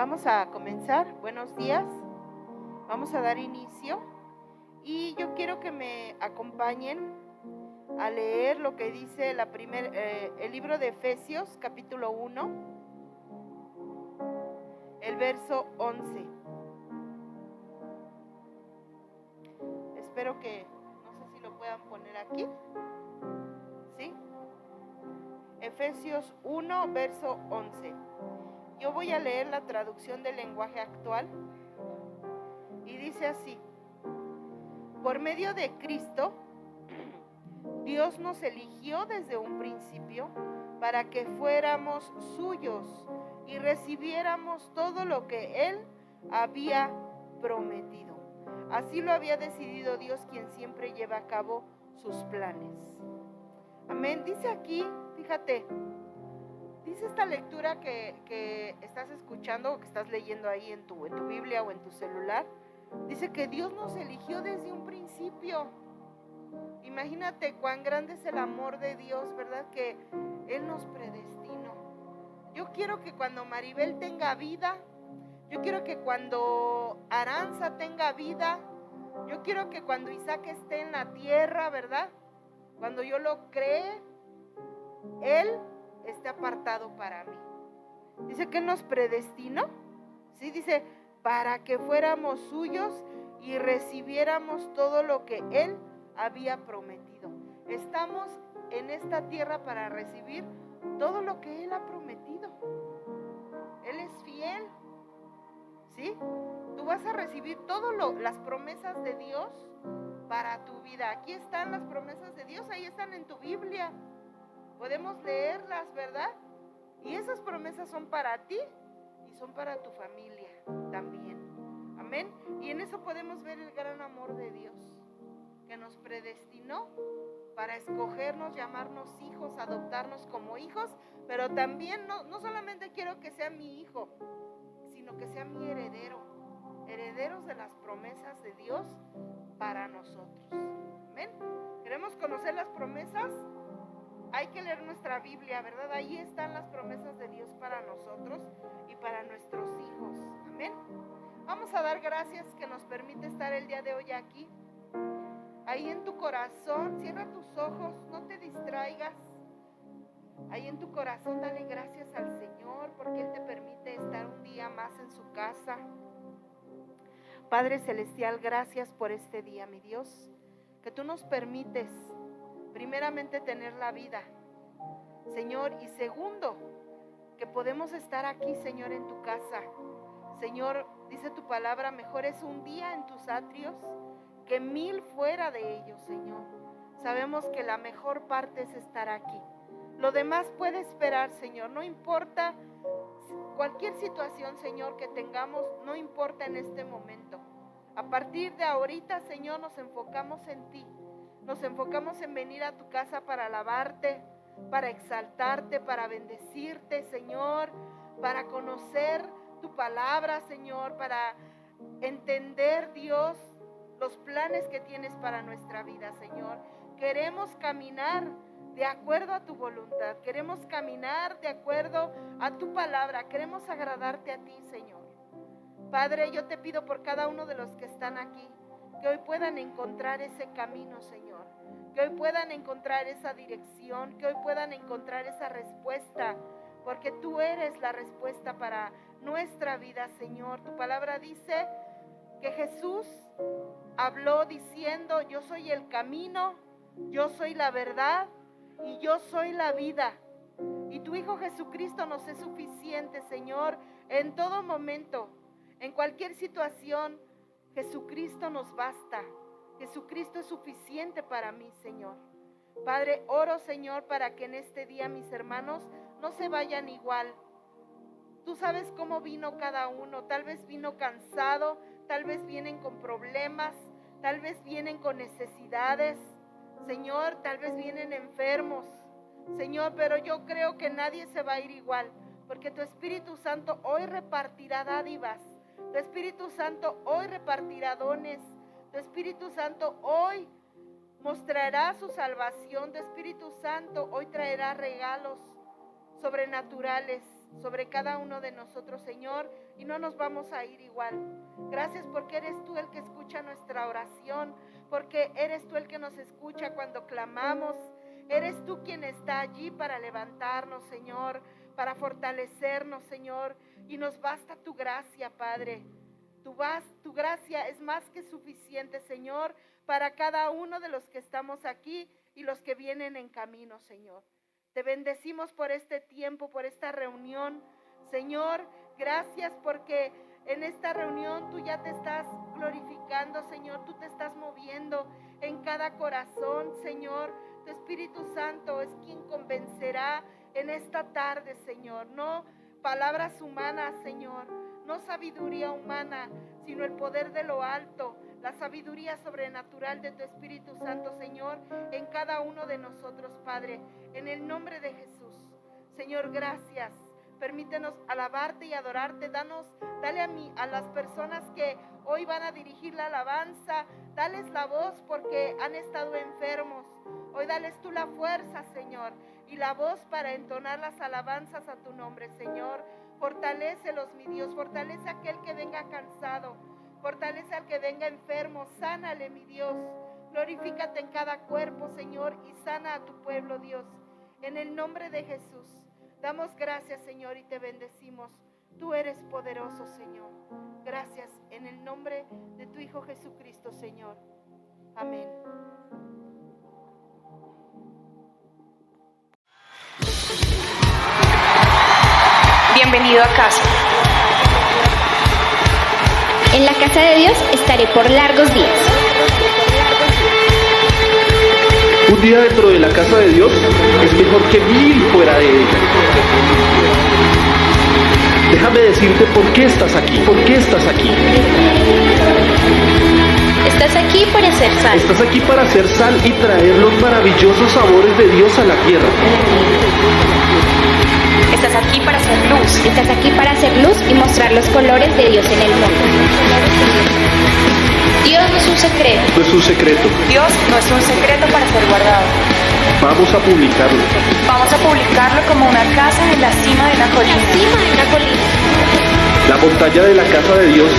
Vamos a comenzar. Buenos días. Vamos a dar inicio y yo quiero que me acompañen a leer lo que dice el libro de Efesios, capítulo 1, el verso 11. Espero que, no sé si lo puedan poner aquí. ¿Sí? Efesios 1, verso 11. Yo voy a leer la traducción del lenguaje actual y dice así: por medio de Cristo, Dios nos eligió desde un principio para que fuéramos suyos y recibiéramos todo lo que Él había prometido. Así lo había decidido Dios, quien siempre lleva a cabo sus planes. Amén. Dice aquí, fíjate, dice esta lectura que estás escuchando o que estás leyendo ahí en tu Biblia o en tu celular. Dice que Dios nos eligió desde un principio. Imagínate cuán grande es el amor de Dios, ¿verdad? Que Él nos predestinó. Yo quiero que cuando Maribel tenga vida, yo quiero que cuando Aranza tenga vida, yo quiero que cuando Isaac esté en la tierra, ¿verdad? Cuando yo lo cree, Él esté apartado para mí. Dice que Él nos predestinó, ¿sí? Dice, para que fuéramos suyos y recibiéramos todo lo que Él había prometido. Estamos en esta tierra para recibir todo lo que Él ha prometido. Él es fiel, ¿sí? Tú vas a recibir todas las promesas de Dios para tu vida. Aquí están las promesas de Dios, ahí están en tu Biblia. Podemos leerlas, ¿verdad? Y esas promesas son para ti y son para tu familia también. Amén. Y en eso podemos ver el gran amor de Dios, que nos predestinó para escogernos, llamarnos hijos, adoptarnos como hijos, pero también no solamente quiero que sea mi hijo, sino que sea mi heredero, herederos de las promesas de Dios para nosotros. Amén. ¿Queremos conocer las promesas? Hay que leer nuestra Biblia, ¿verdad? Ahí están las promesas de Dios para nosotros y para nuestros hijos. Amén. Vamos a dar gracias que nos permite estar el día de hoy aquí. Ahí en tu corazón, cierra tus ojos, no te distraigas. Ahí en tu corazón dale gracias al Señor porque Él te permite estar un día más en su casa. Padre Celestial, gracias por este día, mi Dios, que tú nos permites primeramente tener la vida, Señor, y segundo, que podemos estar aquí, Señor, en tu casa. Señor, dice tu palabra, mejor es un día en tus atrios que 1000 fuera de ellos, Señor. Sabemos que la mejor parte es estar aquí. Lo demás puede esperar, Señor. No importa cualquier situación, Señor, que tengamos, no importa en este momento. A partir de ahorita, Señor, nos enfocamos en ti. Nos enfocamos en venir a tu casa para alabarte, para exaltarte, para bendecirte, Señor, para conocer tu palabra, Señor, para entender, Dios, los planes que tienes para nuestra vida, Señor. Queremos caminar de acuerdo a tu voluntad, queremos caminar de acuerdo a tu palabra, queremos agradarte a ti, Señor. Padre, yo te pido por cada uno de los que están aquí, que hoy puedan encontrar ese camino, Señor, que hoy puedan encontrar esa dirección, que hoy puedan encontrar esa respuesta, porque tú eres la respuesta para nuestra vida, Señor. Tu palabra dice que Jesús habló diciendo, yo soy el camino, yo soy la verdad y yo soy la vida. Y tu Hijo Jesucristo nos es suficiente, Señor, en todo momento, en cualquier situación. Jesucristo nos basta. Jesucristo es suficiente para mí, Señor. Padre, oro, Señor, para que en este día mis hermanos no se vayan igual. Tú sabes cómo vino cada uno. Tal vez vino cansado, tal vez vienen con problemas, tal vez vienen con necesidades. Señor, tal vez vienen enfermos. Señor, pero yo creo que nadie se va a ir igual, porque tu Espíritu Santo hoy repartirá dádivas. Tu Espíritu Santo hoy repartirá dones. Tu Espíritu Santo hoy mostrará su salvación. Tu Espíritu Santo hoy traerá regalos sobrenaturales. sobre cada uno de nosotros, Señor, y no nos vamos a ir igual. Gracias porque eres tú el que escucha nuestra oración, porque eres tú el que nos escucha cuando clamamos. Eres tú quien está allí para levantarnos, Señor, para fortalecernos, Señor, y nos basta tu gracia, Padre. Tu gracia es más que suficiente, Señor, para cada uno de los que estamos aquí y los que vienen en camino, Señor. Te bendecimos por este tiempo, por esta reunión, Señor. Gracias porque en esta reunión tú ya te estás glorificando, Señor. Tú te estás moviendo en cada corazón, Señor. Tu Espíritu Santo es quien convencerá en esta tarde, Señor. No palabras humanas, Señor. No sabiduría humana, sino el poder de lo alto, la sabiduría sobrenatural de tu Espíritu Santo, Señor, en cada uno de nosotros, Padre, en el nombre de Jesús. Señor, gracias. Permítenos alabarte y adorarte. Dale a las personas que hoy van a dirigir la alabanza, dales la voz porque han estado enfermos. Hoy dales tú la fuerza, Señor, y la voz para entonar las alabanzas a tu nombre, Señor. Fortalécelos, mi Dios. Fortalece a aquel que venga cansado. Fortalece al que venga enfermo. Sánale, mi Dios. Glorifícate en cada cuerpo, Señor, y sana a tu pueblo, Dios. En el nombre de Jesús. Damos gracias, Señor, y te bendecimos. Tú eres poderoso, Señor. Gracias en el nombre de tu Hijo Jesucristo, Señor. Amén. Bienvenido a casa. En la casa de Dios estaré por largos días. Un día dentro de la casa de Dios es mejor que 1000 fuera de ella. Déjame decirte por qué estás aquí. ¿Por qué estás aquí? Estás aquí para hacer sal. Estás aquí para hacer sal y traer los maravillosos sabores de Dios a la tierra. Estás aquí para hacer luz. Estás aquí para hacer luz y mostrar los colores de Dios en el mundo. Dios no es un secreto. No es un secreto. Dios no es un secreto para ser guardado. Vamos a publicarlo. Vamos a publicarlo como una casa en la cima de una colina. La montaña de la casa de Dios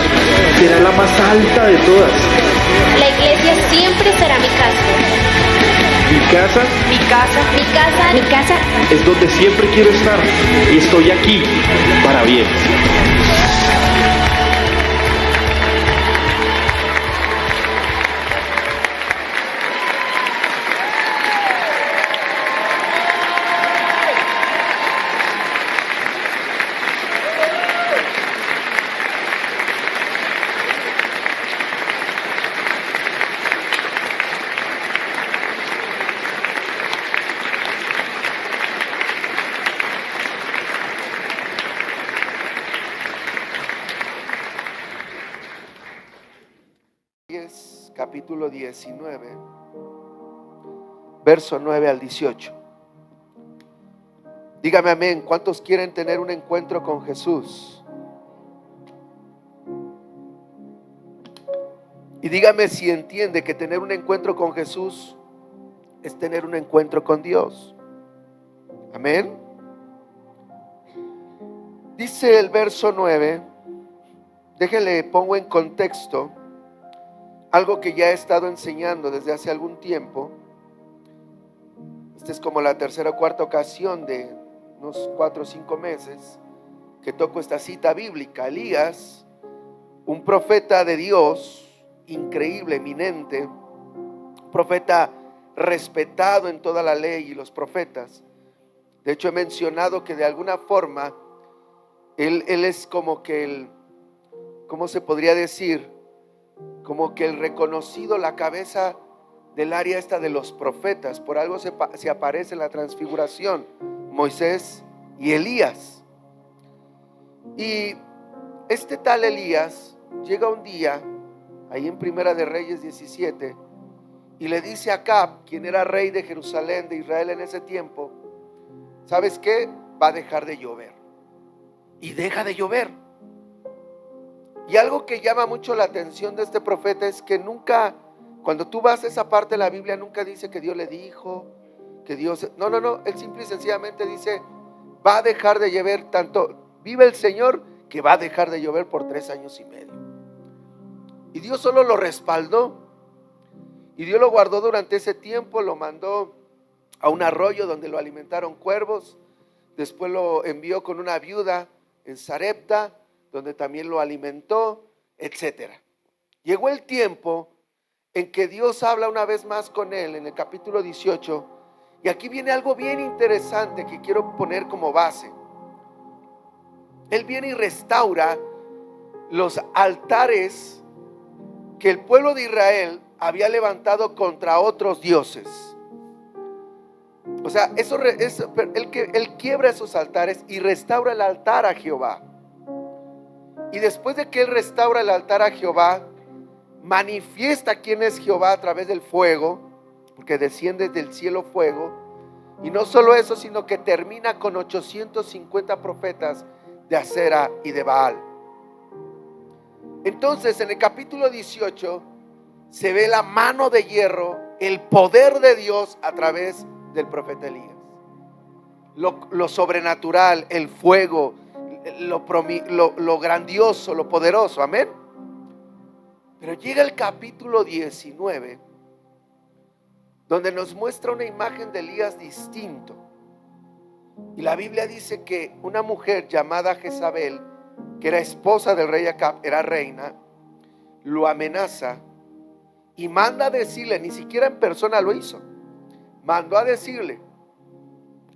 será la más alta de todas. La iglesia siempre será mi casa. Mi casa Mi casa Mi casa, mi casa. es donde siempre quiero estar y estoy aquí para bien. Capítulo 19, verso 9 al 18. Dígame amén. ¿Cuántos quieren tener un encuentro con Jesús? Y dígame si entiende que tener un encuentro con Jesús es tener un encuentro con Dios. Amén. Dice el verso 9, déjenle, pongo en contexto algo que ya he estado enseñando desde hace algún tiempo. Esta es como la tercera o cuarta ocasión de unos 4 o 5 meses que toco esta cita bíblica. Elías, un profeta de Dios, increíble, eminente, profeta respetado en toda la ley y los profetas. De hecho, he mencionado que de alguna forma él es como que ¿cómo se podría decir? Como que el reconocido, la cabeza del área esta de los profetas. Por algo se aparece en la transfiguración Moisés y Elías. Y este tal Elías llega un día ahí en Primera de Reyes 17 y le dice a Acab, quien era rey de Jerusalén, de Israel en ese tiempo: ¿sabes qué? Va a dejar de llover. Y deja de llover. Y algo que llama mucho la atención de este profeta es que nunca, cuando tú vas a esa parte de la Biblia, nunca dice que Dios le dijo, que Dios... No, él simple y sencillamente dice: va a dejar de llover, tanto vive el Señor que va a dejar de llover por 3 años y medio. Y Dios solo lo respaldó. Y Dios lo guardó durante ese tiempo, lo mandó a un arroyo donde lo alimentaron cuervos. Después lo envió con una viuda en Sarepta, donde también lo alimentó, etc. Llegó el tiempo en que Dios habla una vez más con él en el capítulo 18. Y aquí viene algo bien interesante que quiero poner como base. Él viene y restaura los altares que el pueblo de Israel había levantado contra otros dioses. O sea, él quiebra esos altares y restaura el altar a Jehová. Y después de que él restaura el altar a Jehová, manifiesta quién es Jehová a través del fuego, porque desciende del cielo fuego. Y no solo eso, sino que termina con 850 profetas de Acera y de Baal. Entonces, en el capítulo 18 se ve la mano de hierro, el poder de Dios a través del profeta Elías. Lo sobrenatural, el fuego, lo grandioso, lo poderoso, amén. Pero llega el capítulo 19, donde nos muestra una imagen de Elías distinto. Y la Biblia dice que una mujer llamada Jezabel, que era esposa del rey Acab, era reina, lo amenaza y manda a decirle, ni siquiera en persona lo hizo, mandó a decirle,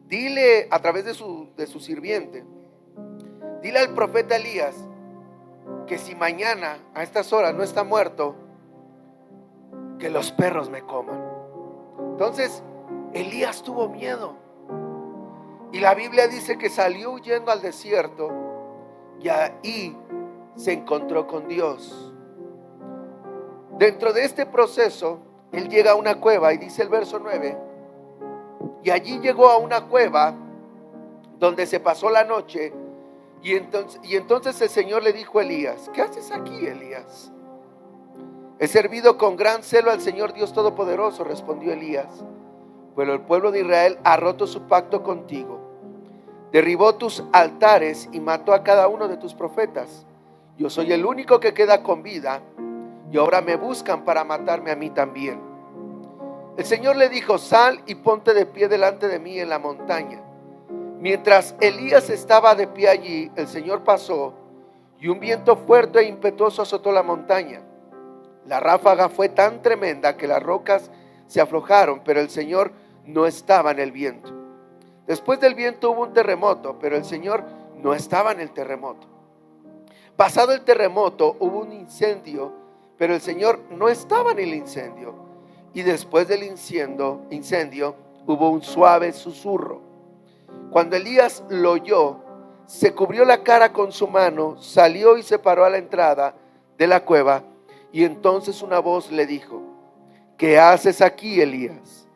dile a través de su sirviente, dile al profeta Elías que si mañana a estas horas no está muerto, que los perros me coman. Entonces Elías tuvo miedo y la Biblia dice que salió huyendo al desierto y ahí se encontró con Dios. Dentro de este proceso él llega a una cueva y dice el verso 9, y allí llegó a una cueva donde se pasó la noche. Y entonces el Señor le dijo a Elías, ¿qué haces aquí, Elías? He servido con gran celo al Señor Dios Todopoderoso, respondió Elías, pero el pueblo de Israel ha roto su pacto contigo, derribó tus altares y mató a cada uno de tus profetas. Yo soy el único que queda con vida y ahora me buscan para matarme a mí también. El Señor le dijo, sal y ponte de pie delante de mí en la montaña. Mientras Elías estaba de pie allí, el Señor pasó y un viento fuerte e impetuoso azotó la montaña. La ráfaga fue tan tremenda que las rocas se aflojaron, pero el Señor no estaba en el viento. Después del viento hubo un terremoto, pero el Señor no estaba en el terremoto. Pasado el terremoto hubo un incendio, pero el Señor no estaba en el incendio. Y después del incendio hubo un suave susurro. Cuando Elías lo oyó, se cubrió la cara con su mano, salió y se paró a la entrada de la cueva. Y entonces una voz le dijo, ¿qué haces aquí, Elías?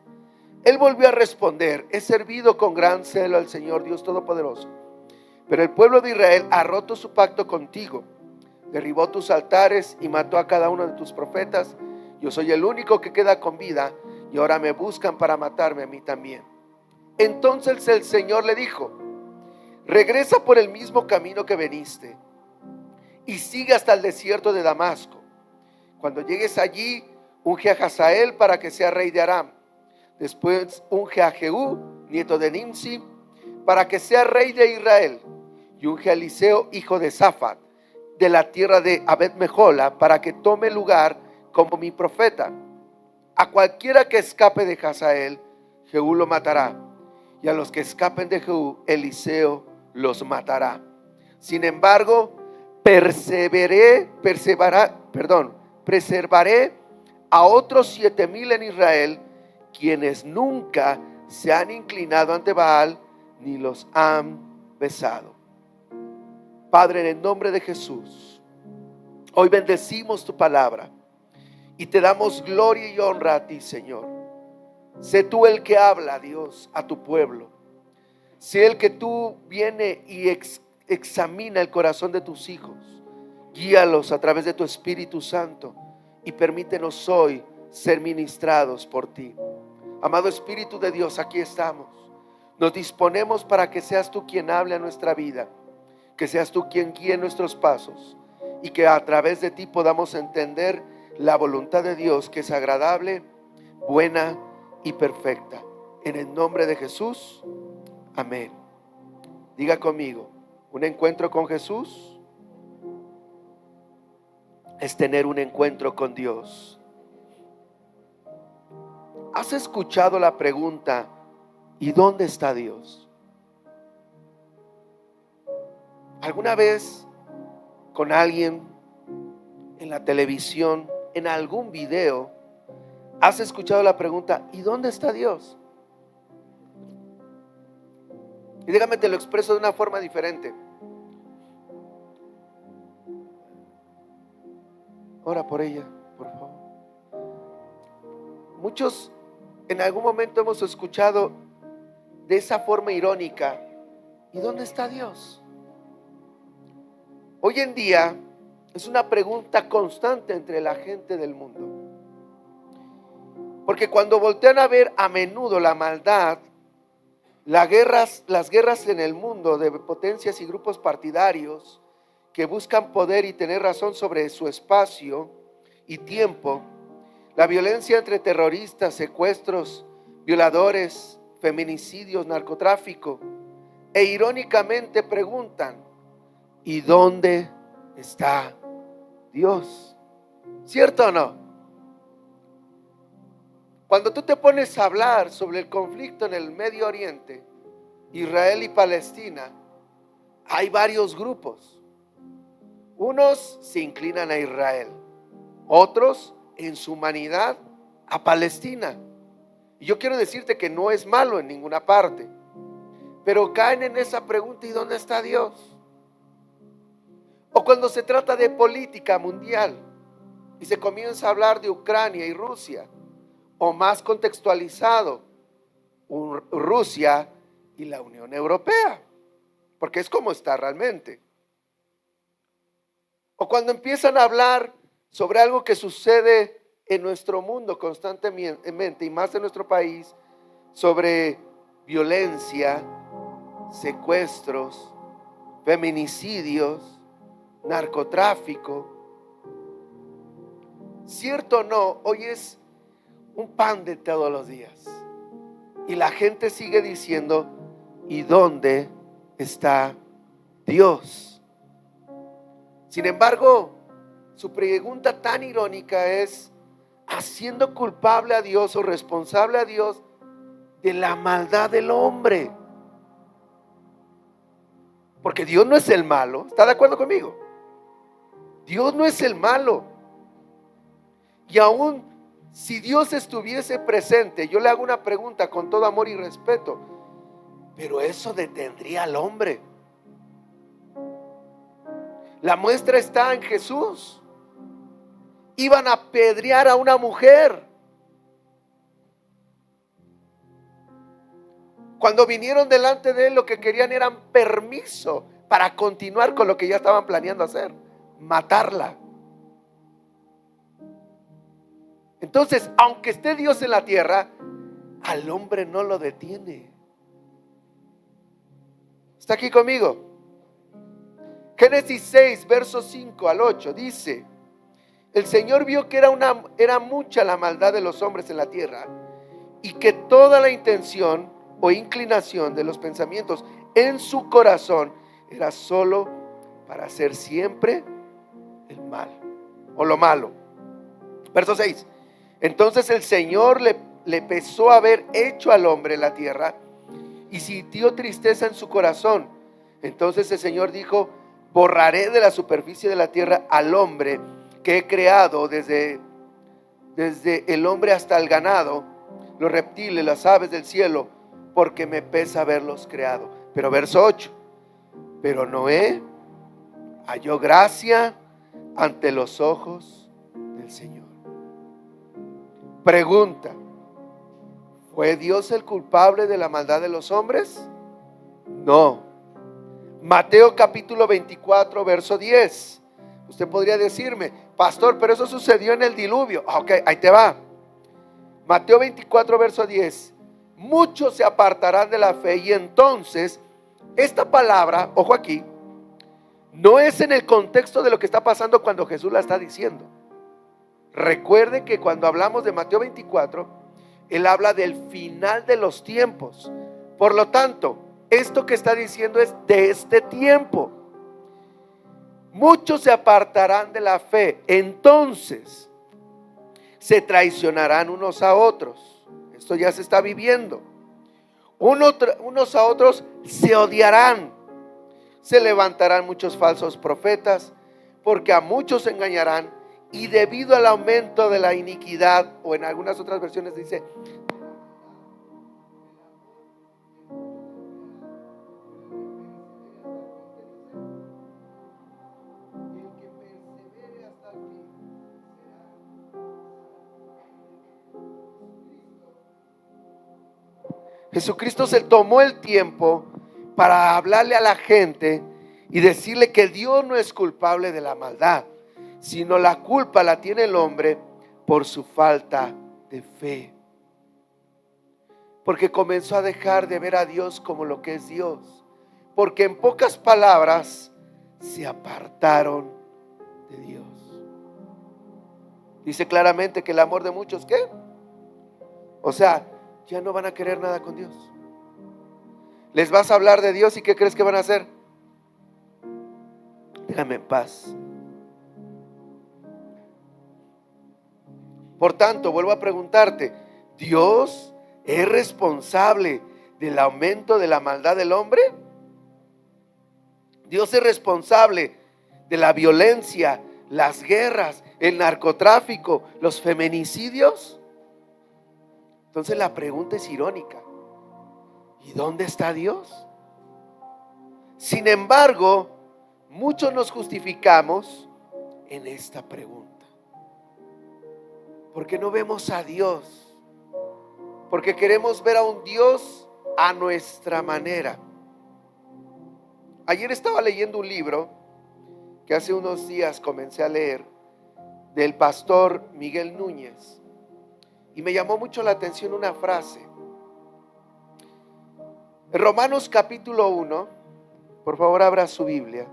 Él volvió a responder, he servido con gran celo al Señor Dios Todopoderoso, pero el pueblo de Israel ha roto su pacto contigo, derribó tus altares y mató a cada uno de tus profetas. Yo soy el único que queda con vida y ahora me buscan para matarme a mí también. Entonces el Señor le dijo, regresa por el mismo camino que veniste y sigue hasta el desierto de Damasco. Cuando llegues allí, unge a Hazael para que sea rey de Aram. Después unge a Jehú, nieto de Nimsi, para que sea rey de Israel. Y unge a Eliseo, hijo de Safat, de la tierra de Abed-Mehola, para que tome lugar como mi profeta. A cualquiera que escape de Hazael, Jehú lo matará. Y a los que escapen de Jehú, Eliseo los matará. Sin embargo, preservaré a otros 7,000 en Israel, quienes nunca se han inclinado ante Baal ni los han besado. Padre, en el nombre de Jesús, hoy bendecimos tu palabra y te damos gloria y honra a ti, Señor. Sé tú el que habla, Dios, a tu pueblo. Sé el que tú viene y examina el corazón de tus hijos. Guíalos a través de tu Espíritu Santo y permítenos hoy ser ministrados por ti. Amado Espíritu de Dios, aquí estamos. Nos disponemos para que seas tú quien hable a nuestra vida, que seas tú quien guíe nuestros pasos y que a través de ti podamos entender la voluntad de Dios, que es agradable, buena y perfecta. En el nombre de Jesús, amén. Diga conmigo, un encuentro con Jesús es tener un encuentro con Dios. ¿Has escuchado la pregunta, ¿y dónde está Dios? ¿Alguna vez con alguien en la televisión, en algún video, has escuchado la pregunta, ¿y dónde está Dios? Y déjame te lo expreso de una forma diferente. Ora por ella, por favor. Muchos en algún momento hemos escuchado de esa forma irónica, ¿y dónde está Dios? Hoy en día es una pregunta constante entre la gente del mundo. Porque cuando voltean a ver a menudo la maldad, las guerras en el mundo de potencias y grupos partidarios que buscan poder y tener razón sobre su espacio y tiempo, la violencia entre terroristas, secuestros, violadores, feminicidios, narcotráfico, e irónicamente preguntan, ¿y dónde está Dios? ¿Cierto o no? Cuando tú te pones a hablar sobre el conflicto en el Medio Oriente, Israel y Palestina, hay varios grupos. Unos se inclinan a Israel, otros en su humanidad a Palestina. Y yo quiero decirte que no es malo en ninguna parte, pero caen en esa pregunta, ¿y dónde está Dios? O cuando se trata de política mundial y se comienza a hablar de Ucrania y Rusia, o más contextualizado, Rusia y la Unión Europea, porque es como está realmente. O cuando empiezan a hablar sobre algo que sucede en nuestro mundo constantemente y más en nuestro país, sobre violencia, secuestros, feminicidios, narcotráfico. Cierto o no, hoy es un pan de todos los días. Y la gente sigue diciendo, ¿y dónde está Dios? Sin embargo, su pregunta tan irónica es, haciendo culpable a Dios o responsable a Dios de la maldad del hombre. Porque Dios no es el malo. ¿Está de acuerdo conmigo? Dios no es el malo. Y aún si Dios estuviese presente, yo le hago una pregunta con todo amor y respeto, pero eso detendría al hombre. La muestra está en Jesús. Iban a apedrear a una mujer. Cuando vinieron delante de él, lo que querían era permiso para continuar con lo que ya estaban planeando hacer, matarla. Entonces, aunque esté Dios en la tierra, al hombre no lo detiene. ¿Está aquí conmigo? Génesis 6, versos 5 al 8 dice: el Señor vio que era mucha la maldad de los hombres en la tierra, y que toda la intención o inclinación de los pensamientos en su corazón era solo para hacer siempre el mal o lo malo. Verso 6: entonces el Señor le pesó haber hecho al hombre en la tierra y sintió tristeza en su corazón. Entonces el Señor dijo: borraré de la superficie de la tierra al hombre que he creado, desde el hombre hasta el ganado, los reptiles, las aves del cielo, porque me pesa haberlos creado. Pero verso 8: pero Noé halló gracia ante los ojos del Señor. Pregunta: ¿fue Dios el culpable de la maldad de los hombres? No. Mateo capítulo 24, verso 10. Usted podría decirme: pastor, pero eso sucedió en el diluvio. Ok, ahí te va. Mateo 24, verso 10. muchos se apartarán de la fe. Y entonces, esta palabra, ojo aquí, no es en el contexto de lo que está pasando cuando Jesús la está diciendo. Recuerde que cuando hablamos de Mateo 24, Él habla del final de los tiempos. Por lo tanto, esto que está diciendo es de este tiempo. Muchos se apartarán de la fe, entonces se traicionarán unos a otros. Esto ya se está viviendo. Unos a otros se odiarán. Se levantarán muchos falsos profetas, porque a muchos engañarán, y debido al aumento de la iniquidad, o en algunas otras versiones dice, Jesucristo se tomó el tiempo para hablarle a la gente y decirle que Dios no es culpable de la maldad, sino la culpa la tiene el hombre por su falta de fe. Porque comenzó a dejar de ver a Dios como lo que es Dios. Porque en pocas palabras se apartaron de Dios. Dice claramente que el amor de muchos, ¿qué? O sea, ya no van a querer nada con Dios. Les vas a hablar de Dios y ¿qué crees que van a hacer? Déjame en paz. Por tanto, vuelvo a preguntarte, ¿Dios es responsable del aumento de la maldad del hombre? ¿Dios es responsable de la violencia, las guerras, el narcotráfico, los feminicidios? Entonces la pregunta es irónica. ¿Y dónde está Dios? Sin embargo, muchos nos justificamos en esta pregunta. Porque no vemos a Dios. Porque queremos ver a un Dios a nuestra manera. Ayer estaba leyendo un libro que hace unos días comencé a leer, del pastor Miguel Núñez. Y me llamó mucho la atención una frase. En Romanos capítulo 1, por favor abra su Biblia.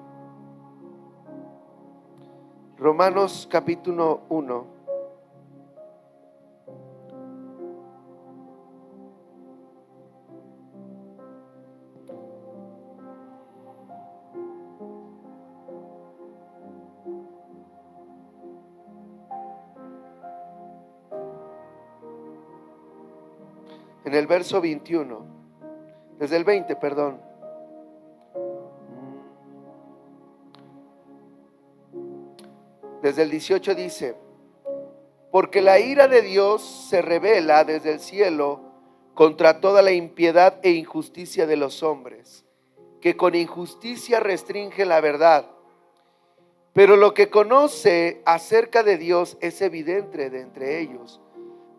Romanos capítulo 1. En el verso 21, desde el 20, perdón. Desde el 18 dice: porque la ira de Dios se revela desde el cielo contra toda la impiedad e injusticia de los hombres, que con injusticia restringen la verdad. Pero lo que conoce acerca de Dios es evidente de entre ellos,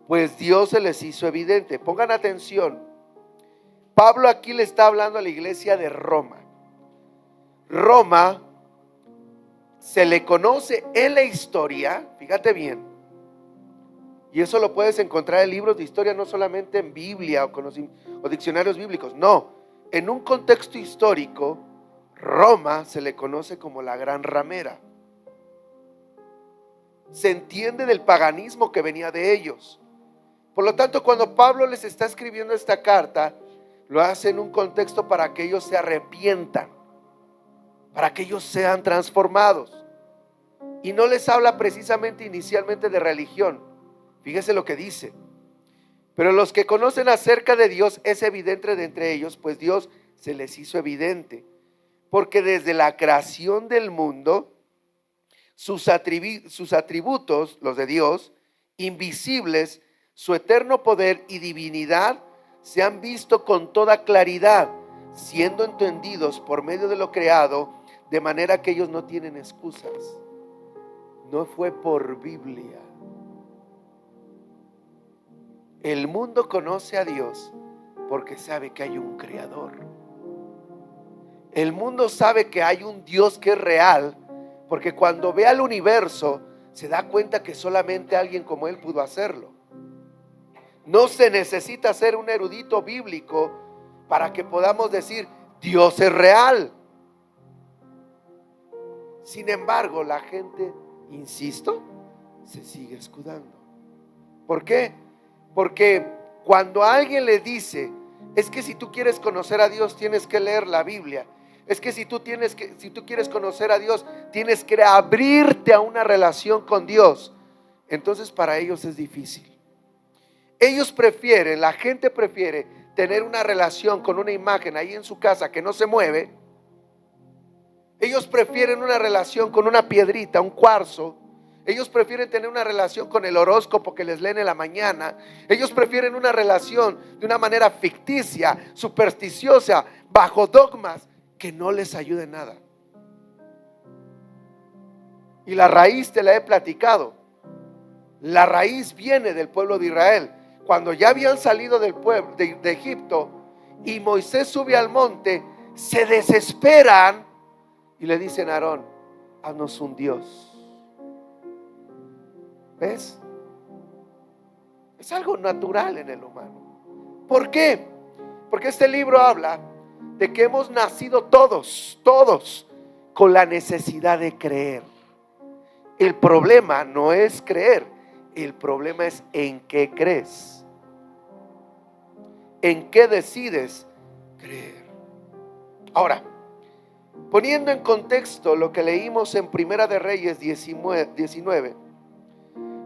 pues Dios se les hizo evidente. Pongan atención. Pablo aquí le está hablando a la iglesia de Roma. Roma se le conoce en la historia, fíjate bien, y eso lo puedes encontrar en libros de historia, no solamente en Biblia o diccionarios bíblicos. No, en un contexto histórico, Roma se le conoce como la gran ramera. Se entiende del paganismo que venía de ellos. Por lo tanto, cuando Pablo les está escribiendo esta carta, lo hace en un contexto para que ellos se arrepientan, para que ellos sean transformados. Y no les habla precisamente inicialmente de religión. Fíjese lo que dice: pero los que conocen acerca de Dios es evidente de entre ellos, pues Dios se les hizo evidente. Porque desde la creación del mundo, sus atributos, los de Dios, invisibles, su eterno poder y divinidad, se han visto con toda claridad, siendo entendidos por medio de lo creado, de manera que ellos no tienen excusas. No fue por Biblia. El mundo conoce a Dios porque sabe que hay un creador. El mundo sabe que hay un Dios que es real, porque cuando ve al universo se da cuenta que solamente alguien como Él pudo hacerlo. No se necesita ser un erudito bíblico para que podamos decir Dios es real. Sin embargo, la gente, insisto, se sigue escudando. ¿Por qué? Porque cuando alguien le dice, es que si tú quieres conocer a Dios tienes que leer la Biblia, es que si tú quieres conocer a Dios tienes que abrirte a una relación con Dios, entonces para ellos es difícil. Ellos prefieren, la gente prefiere tener una relación con una imagen ahí en su casa que no se mueve. Ellos prefieren una relación con una piedrita, un cuarzo. Ellos prefieren tener una relación con el horóscopo que les leen en la mañana. Ellos prefieren una relación de una manera ficticia, supersticiosa, bajo dogmas que no les ayude en nada. Y la raíz te la he platicado. La raíz viene del pueblo de Israel. Cuando ya habían salido del pueblo de Egipto y Moisés sube al monte, se desesperan y le dicen a Aarón, haznos un Dios. ¿Ves? Es algo natural en el humano. ¿Por qué? Porque este libro habla de que hemos nacido todos con la necesidad de creer. El problema no es creer, el problema es en qué crees, en qué decides creer. Ahora, poniendo en contexto lo que leímos en Primera de Reyes 19,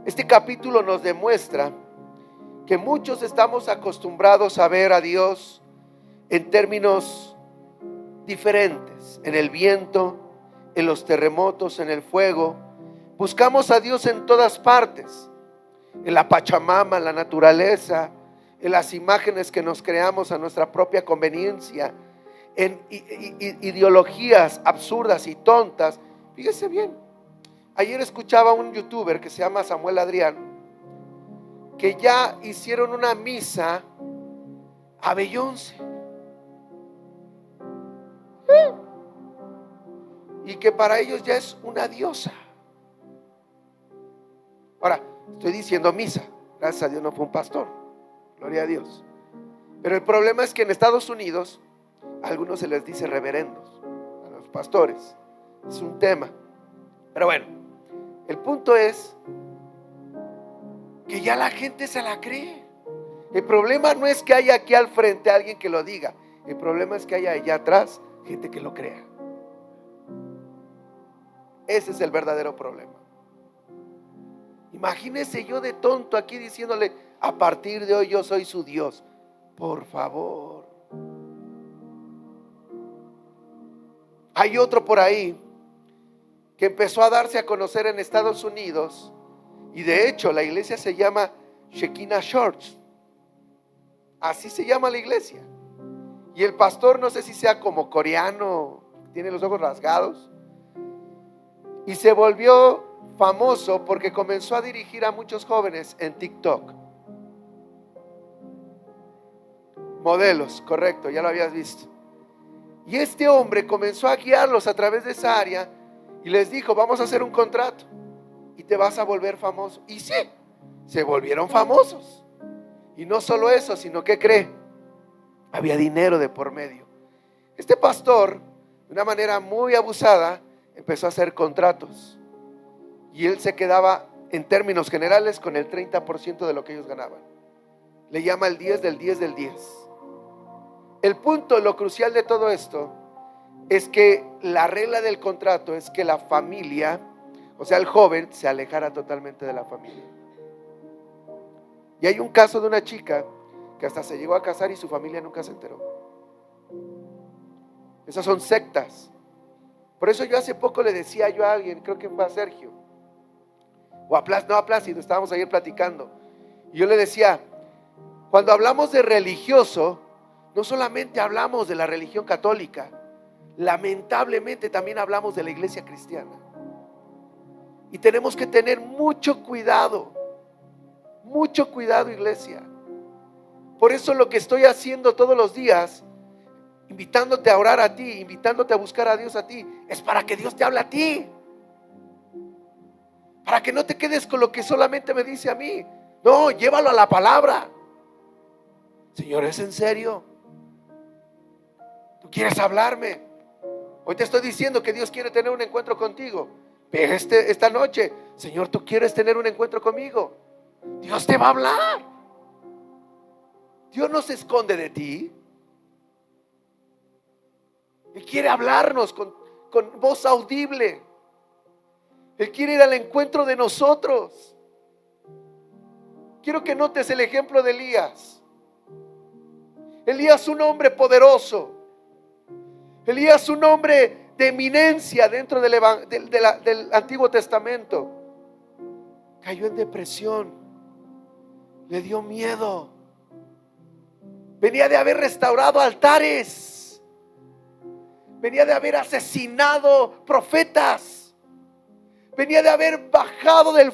este capítulo nos demuestra que muchos estamos acostumbrados a ver a Dios en términos diferentes, en el viento, en los terremotos, en el fuego. Buscamos a Dios en todas partes, en la Pachamama, en la naturaleza, en las imágenes que nos creamos a nuestra propia conveniencia, en ideologías absurdas y tontas. Fíjese bien, ayer escuchaba a un youtuber que se llama Samuel Adrián, que ya hicieron una misa a Beyoncé, y que para ellos ya es una diosa. Ahora, estoy diciendo misa, gracias a Dios no fue un pastor, gloria a Dios. Pero el problema es que en Estados Unidos a algunos se les dice reverendos, a los pastores. Es un tema. Pero bueno, el punto es que ya la gente se la cree. El problema no es que haya aquí al frente alguien que lo diga, el problema es que haya allá atrás gente que lo crea. Ese es el verdadero problema. Imagínese yo de tonto aquí diciéndole, a partir de hoy yo soy su Dios. Por favor. Hay otro por ahí que empezó a darse a conocer en Estados Unidos, y de hecho la iglesia se llama Shekinah Church. Así se llama la iglesia. Y el pastor, no sé si sea como coreano, tiene los ojos rasgados, y se volvió famoso porque comenzó a dirigir a muchos jóvenes en TikTok. Modelos, correcto, ya lo habías visto. Y este hombre comenzó a guiarlos a través de esa área y les dijo, vamos a hacer un contrato y te vas a volver famoso. Y sí, se volvieron famosos. Y no solo eso, sino que cree, había dinero de por medio. Este pastor, de una manera muy abusada, empezó a hacer contratos. Y él se quedaba, en términos generales, con el 30% de lo que ellos ganaban. Le llama el 10 del 10 del 10. El punto, lo crucial de todo esto, es que la regla del contrato es que la familia, o sea el joven, se alejara totalmente de la familia. Y hay un caso de una chica que hasta se llegó a casar y su familia nunca se enteró. Esas son sectas. Por eso yo hace poco le decía yo a alguien, creo que fue a Sergio, o a Plácido, estábamos ayer platicando, y yo le decía, cuando hablamos de religioso, no solamente hablamos de la religión católica, lamentablemente también hablamos de la iglesia cristiana. Y tenemos que tener mucho cuidado, iglesia. Por eso lo que estoy haciendo todos los días, invitándote a orar a ti, invitándote a buscar a Dios a ti, es para que Dios te hable a ti. Para que no te quedes con lo que solamente me dice a mí. No, llévalo a la palabra. Señor, ¿es en serio? ¿Tú quieres hablarme? Hoy te estoy diciendo que Dios quiere tener un encuentro contigo. Pero esta noche, Señor, ¿tú quieres tener un encuentro conmigo? Dios te va a hablar. Dios no se esconde de ti. Él quiere hablarnos con voz audible. Él quiere ir al encuentro de nosotros. Quiero que notes el ejemplo de Elías. Elías, un hombre poderoso. Elías, un hombre de eminencia dentro del Antiguo Testamento. Cayó en depresión. Le dio miedo. Venía de haber restaurado altares. Venía de haber asesinado profetas. Venía de haber bajado del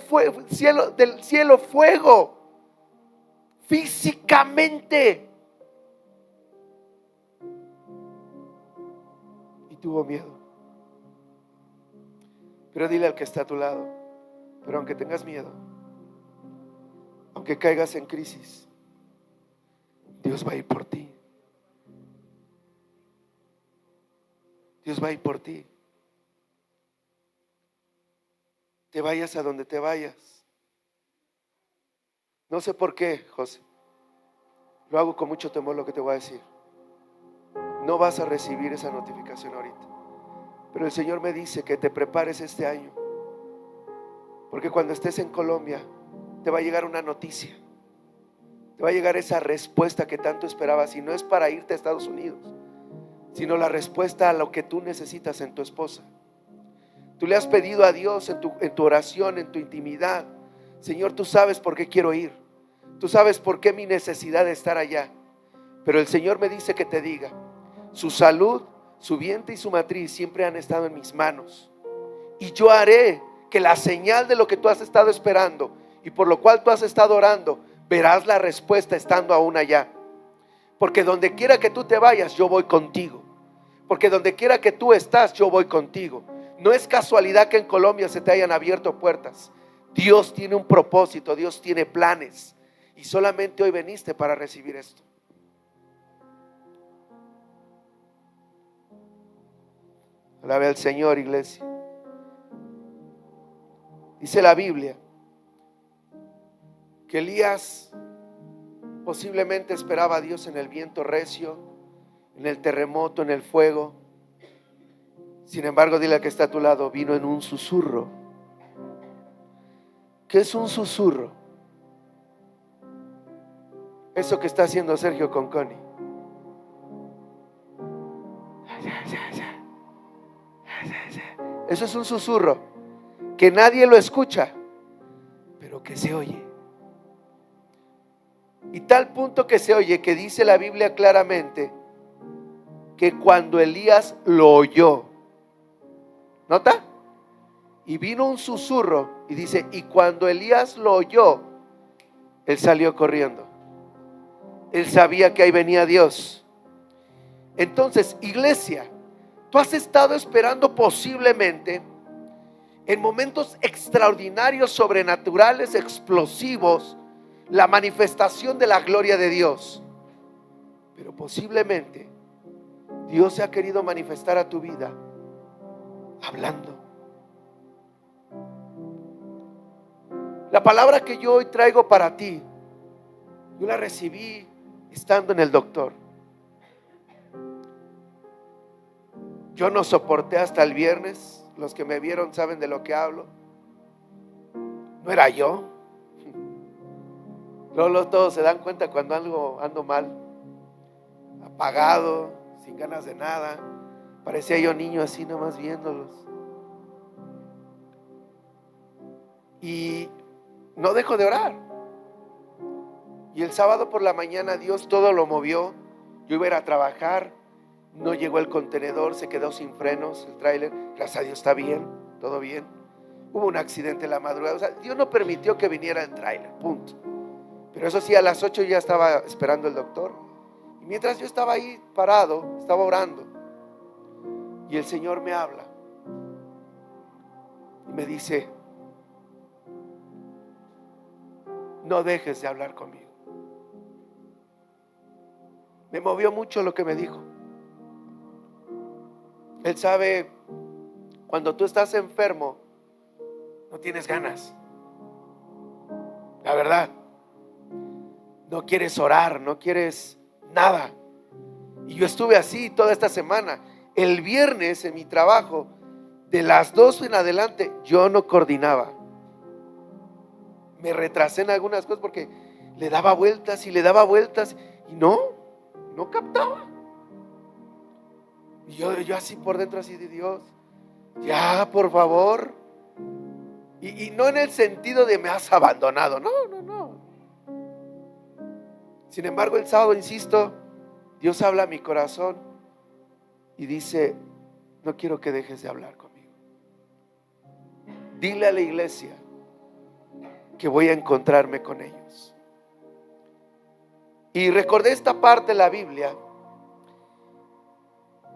cielo fuego. Físicamente. Y tuvo miedo. Pero dile al que está a tu lado, pero aunque tengas miedo, aunque caigas en crisis, Dios va a ir por ti. Dios va a ir por ti. Te vayas a donde te vayas. No sé por qué, José. Lo hago con mucho temor lo que te voy a decir. No vas a recibir esa notificación ahorita. Pero el Señor me dice que te prepares este año. Porque cuando estés en Colombia, te va a llegar una noticia. Te va a llegar esa respuesta que tanto esperabas. Y no es para irte a Estados Unidos, sino la respuesta a lo que tú necesitas en tu esposa. Tú le has pedido a Dios en tu oración, en tu intimidad: Señor, tú sabes por qué quiero ir. Tú sabes por qué mi necesidad de estar allá. Pero el Señor me dice que te diga: su salud, su vientre y su matriz siempre han estado en mis manos. Y yo haré que la señal de lo que tú has estado esperando y por lo cual tú has estado orando, verás la respuesta estando aún allá. Porque donde quiera que tú te vayas, yo voy contigo. Porque donde quiera que tú estás, yo voy contigo. No es casualidad que en Colombia se te hayan abierto puertas. Dios tiene un propósito, Dios tiene planes. Y solamente hoy veniste para recibir esto. Alabe al Señor, iglesia. Dice la Biblia que Elías posiblemente esperaba a Dios en el viento recio, en el terremoto, en el fuego. Sin embargo, dile al que está a tu lado: vino en un susurro. ¿Qué es un susurro? Eso que está haciendo Sergio con Connie. Eso es un susurro que nadie lo escucha, pero que se oye. Y tal punto que se oye que dice la Biblia claramente que cuando Elías lo oyó, ¿nota? Y vino un susurro y dice: y cuando Elías lo oyó, él salió corriendo. Él sabía que ahí venía Dios. Entonces, iglesia, tú has estado esperando posiblemente en momentos extraordinarios, sobrenaturales, explosivos, la manifestación de la gloria de Dios. Pero posiblemente Dios se ha querido manifestar a tu vida hablando. La palabra que yo hoy traigo para ti, yo la recibí estando en el doctor. Yo no soporté hasta el viernes. Los que me vieron saben de lo que hablo. No era yo. Luego todos se dan cuenta cuando ando mal, apagado, sin ganas de nada. Parecía yo niño así nomás viéndolos. Y no dejo de orar. Y el sábado por la mañana Dios todo lo movió. Yo iba a ir a trabajar. No llegó el contenedor, se quedó sin frenos el tráiler. Gracias a Dios está bien, todo bien. Hubo un accidente en la madrugada. O sea, Dios no permitió que viniera el tráiler, punto. Pero eso sí, a las 8 ya estaba esperando el doctor. Y mientras yo estaba ahí parado, estaba orando. Y el Señor me habla. Y me dice: no dejes de hablar conmigo. Me movió mucho lo que me dijo. Él sabe, cuando tú estás enfermo, no tienes ganas. La verdad, no quieres orar, no quieres nada. Y yo estuve así toda esta semana. El viernes en mi trabajo, de las 2 en adelante, yo no coordinaba. Me retrasé en algunas cosas porque le daba vueltas y y no captaba. Y yo así por dentro, así de Dios, ya, por favor. Y no en el sentido de me has abandonado, no. Sin embargo, el sábado, insisto, Dios habla a mi corazón y dice: no quiero que dejes de hablar conmigo. Dile a la iglesia que voy a encontrarme con ellos. Y recordé esta parte de la Biblia,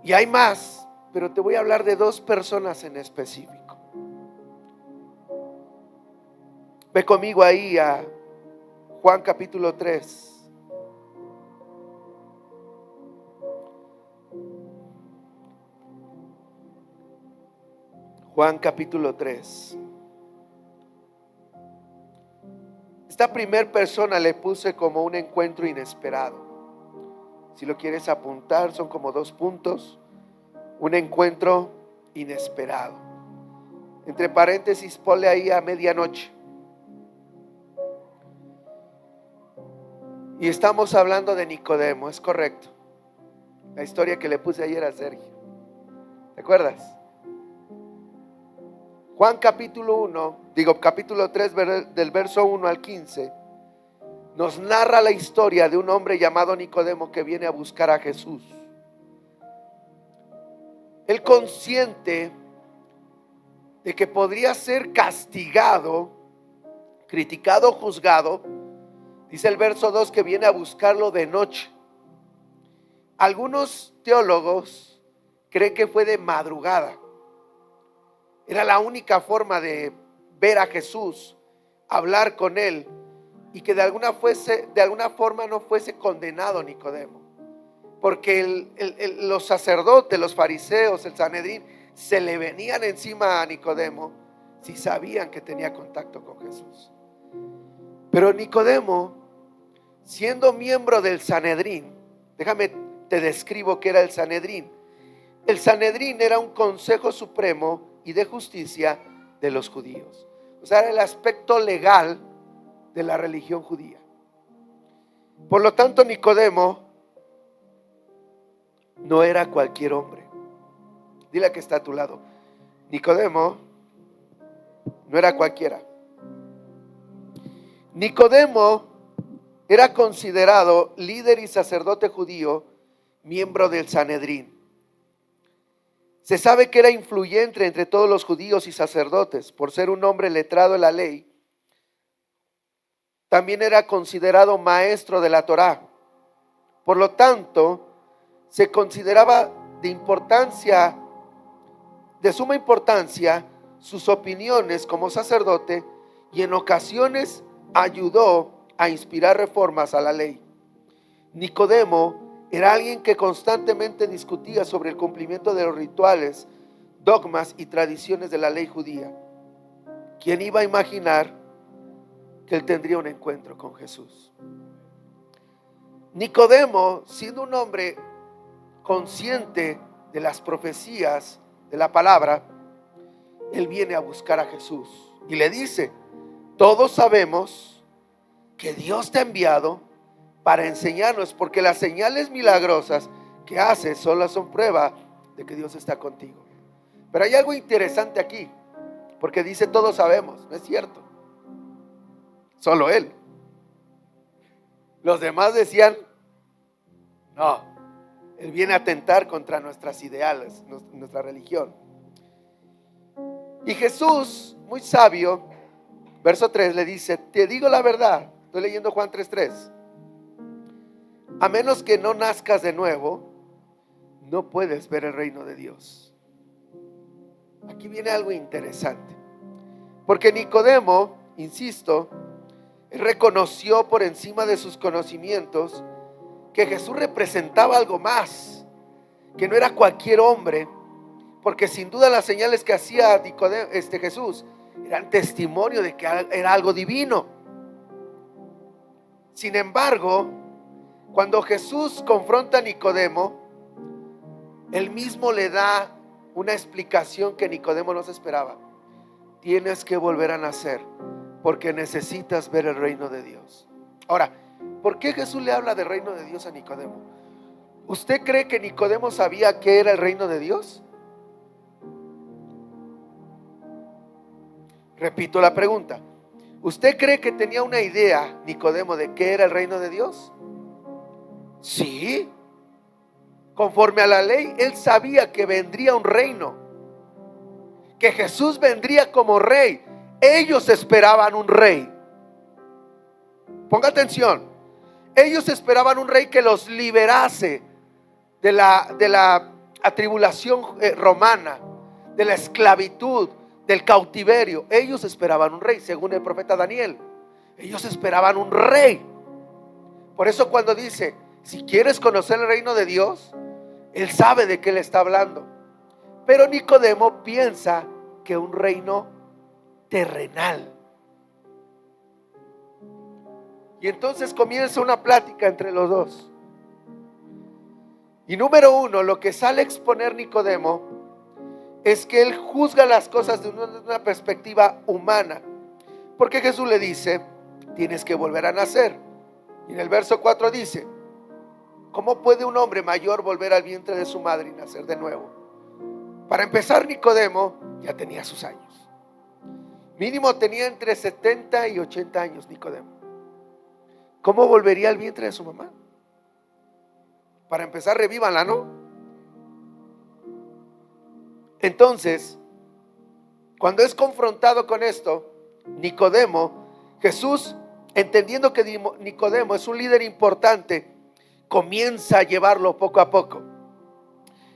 y hay más, pero te voy a hablar de 2 personas en específico. Ve conmigo ahí a Juan capítulo 3. Juan capítulo 3. Esta primer persona le puse como un encuentro inesperado. Si lo quieres apuntar, son como 2 puntos. Un encuentro inesperado. Entre paréntesis, ponle ahí a medianoche. Y estamos hablando de Nicodemo, es correcto. La historia que le puse ayer a Sergio. ¿Te acuerdas? Juan capítulo 3, del verso 1 al 15, nos narra la historia de un hombre llamado Nicodemo que viene a buscar a Jesús. Él, consciente de que podría ser castigado, criticado, juzgado, dice el verso 2 que viene a buscarlo de noche. Algunos teólogos creen que fue de madrugada. Era la única forma de ver a Jesús, hablar con él, y que de alguna forma no fuese condenado Nicodemo. Porque los sacerdotes, los fariseos, el Sanedrín, se le venían encima a Nicodemo si sabían que tenía contacto con Jesús. Pero Nicodemo, siendo miembro del Sanedrín, déjame te describo qué era el Sanedrín. El Sanedrín era un consejo supremo y de justicia de los judíos. O sea, era el aspecto legal de la religión judía. Por lo tanto, Nicodemo no era cualquier hombre. Dile a que está a tu lado: Nicodemo no era cualquiera. Nicodemo era considerado líder y sacerdote judío, miembro del Sanedrín. Se sabe que era influyente entre todos los judíos y sacerdotes por ser un hombre letrado en la ley. También era considerado maestro de la Torá. Por lo tanto, se consideraba de suma importancia sus opiniones como sacerdote, y en ocasiones ayudó a inspirar reformas a la ley. Nicodemo era alguien que constantemente discutía sobre el cumplimiento de los rituales, dogmas y tradiciones de la ley judía. ¿Quién iba a imaginar que él tendría un encuentro con Jesús? Nicodemo, siendo un hombre consciente de las profecías de la palabra, él viene a buscar a Jesús y le dice: todos sabemos que Dios te ha enviado para enseñarnos, porque las señales milagrosas que haces son prueba de que Dios está contigo. Pero hay algo interesante aquí, porque dice todos sabemos. No es cierto, solo él. Los demás decían: no, él viene a atentar contra nuestras ideales, nuestra religión. Y Jesús, muy sabio, verso 3 le dice: te digo la verdad. Estoy leyendo Juan 3:3. A menos que no nazcas de nuevo, no puedes ver el reino de Dios. Aquí viene algo interesante, porque Nicodemo, insisto, él reconoció por encima de sus conocimientos que Jesús representaba algo más, que no era cualquier hombre, porque sin duda las señales que hacía Jesús eran testimonio de que era algo divino. Sin embargo, cuando Jesús confronta a Nicodemo, él mismo le da una explicación que Nicodemo no se esperaba. Tienes que volver a nacer porque necesitas ver el reino de Dios. Ahora, ¿por qué Jesús le habla del reino de Dios a Nicodemo? ¿Usted cree que Nicodemo sabía qué era el reino de Dios? Repito la pregunta. ¿Usted cree que tenía una idea, Nicodemo, de qué era el reino de Dios? Sí. Conforme a la ley, él sabía que vendría un reino, que Jesús vendría como rey. Ellos esperaban un rey. Ponga atención. Ellos esperaban un rey que los liberase de la atribulación romana, de la esclavitud, del cautiverio. Ellos esperaban un rey, según el profeta Daniel. Ellos esperaban un rey. Por eso cuando dice, si quieres conocer el reino de Dios, él sabe de qué le está hablando. Pero Nicodemo piensa que un reino terrenal. Y entonces comienza una plática entre los dos. Y número uno, lo que sale a exponer Nicodemo es que él juzga las cosas de una perspectiva humana. Porque Jesús le dice, tienes que volver a nacer. Y en el verso 4 dice, ¿cómo puede un hombre mayor volver al vientre de su madre y nacer de nuevo? Para empezar, Nicodemo ya tenía sus años. Mínimo tenía entre 70 y 80 años Nicodemo. ¿Cómo volvería al vientre de su mamá? Para empezar, revívanla, ¿no? Entonces, cuando es confrontado con esto, Nicodemo, Jesús, entendiendo que Nicodemo es un líder importante, comienza a llevarlo poco a poco.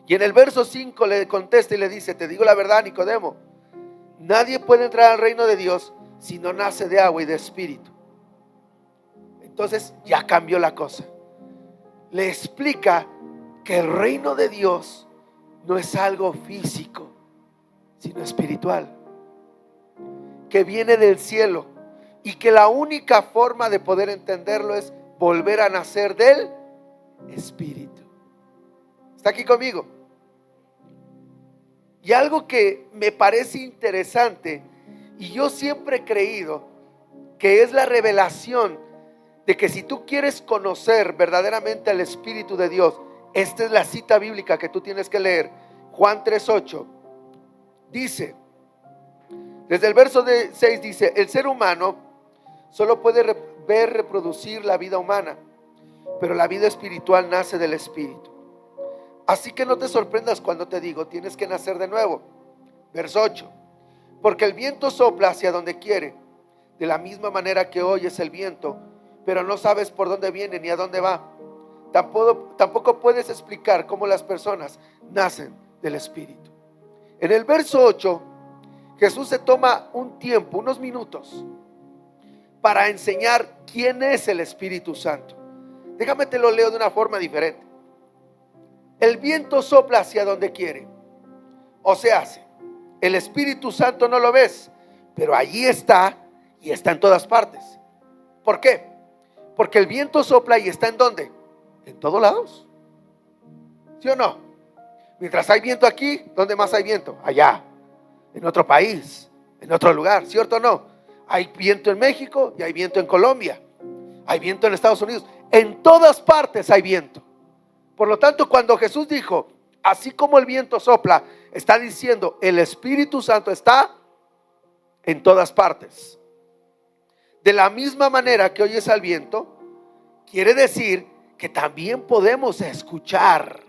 Y en el verso 5 le contesta y le dice, te digo la verdad, Nicodemo, nadie puede entrar al reino de Dios si no nace de agua y de espíritu. Entonces ya cambió la cosa. Le explica que el reino de Dios no es algo físico, sino espiritual, que viene del cielo y que la única forma de poder entenderlo es volver a nacer del espíritu. ¿Está aquí conmigo? Y algo que me parece interesante, y yo siempre he creído que es la revelación de que si tú quieres conocer verdaderamente al Espíritu de Dios, esta es la cita bíblica que tú tienes que leer. Juan 3:8 dice, desde el verso 6 dice, el ser humano solo puede reproducir la vida humana, pero la vida espiritual nace del Espíritu. Así que no te sorprendas cuando te digo, tienes que nacer de nuevo. Verso 8, porque el viento sopla hacia donde quiere, de la misma manera que oyes el viento, pero no sabes por dónde viene ni a dónde va. Tampoco puedes explicar cómo las personas nacen del Espíritu. En el verso 8, Jesús se toma un tiempo, unos minutos, para enseñar quién es el Espíritu Santo. Déjame te lo leo de una forma diferente. El viento sopla hacia donde quiere. O sea, el Espíritu Santo no lo ves, pero allí está y está en todas partes. ¿Por qué? Porque el viento sopla y está ¿en dónde? En todos lados. ¿Sí o no? Mientras hay viento aquí, ¿dónde más hay viento? Allá, en otro país, en otro lugar, ¿cierto o no? Hay viento en México y hay viento en Colombia. Hay viento en Estados Unidos. En todas partes hay viento. Por lo tanto, cuando Jesús dijo, así como el viento sopla, está diciendo, el Espíritu Santo está en todas partes. De la misma manera que oyes al viento, quiere decir que también podemos escuchar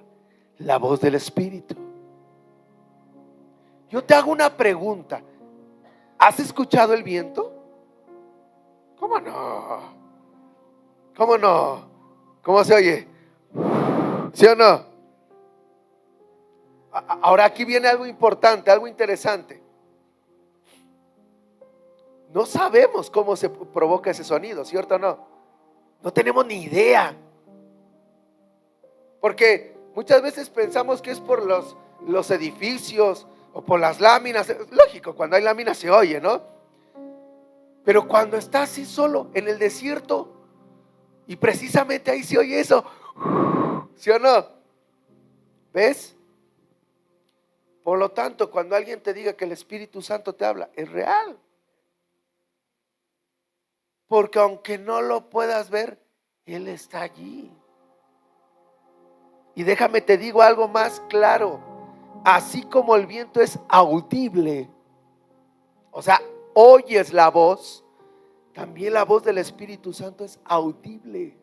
la voz del Espíritu. Yo te hago una pregunta. ¿Has escuchado el viento? ¿Cómo no? ¿Cómo no? ¿Cómo se oye? ¿Sí o no? Ahora aquí viene algo importante, algo interesante. No sabemos cómo se provoca ese sonido, ¿cierto o no? No tenemos ni idea. Porque muchas veces pensamos que es por los edificios o por las láminas. Lógico, cuando hay láminas se oye, ¿no? Pero cuando está así solo en el desierto, y precisamente ahí se oye eso, ¿sí o no? ¿Ves? Por lo tanto, cuando alguien te diga que el Espíritu Santo te habla, es real. Porque aunque no lo puedas ver, Él está allí. Y déjame te digo algo más claro. Así como el viento es audible, o sea, oyes la voz, también la voz del Espíritu Santo es audible.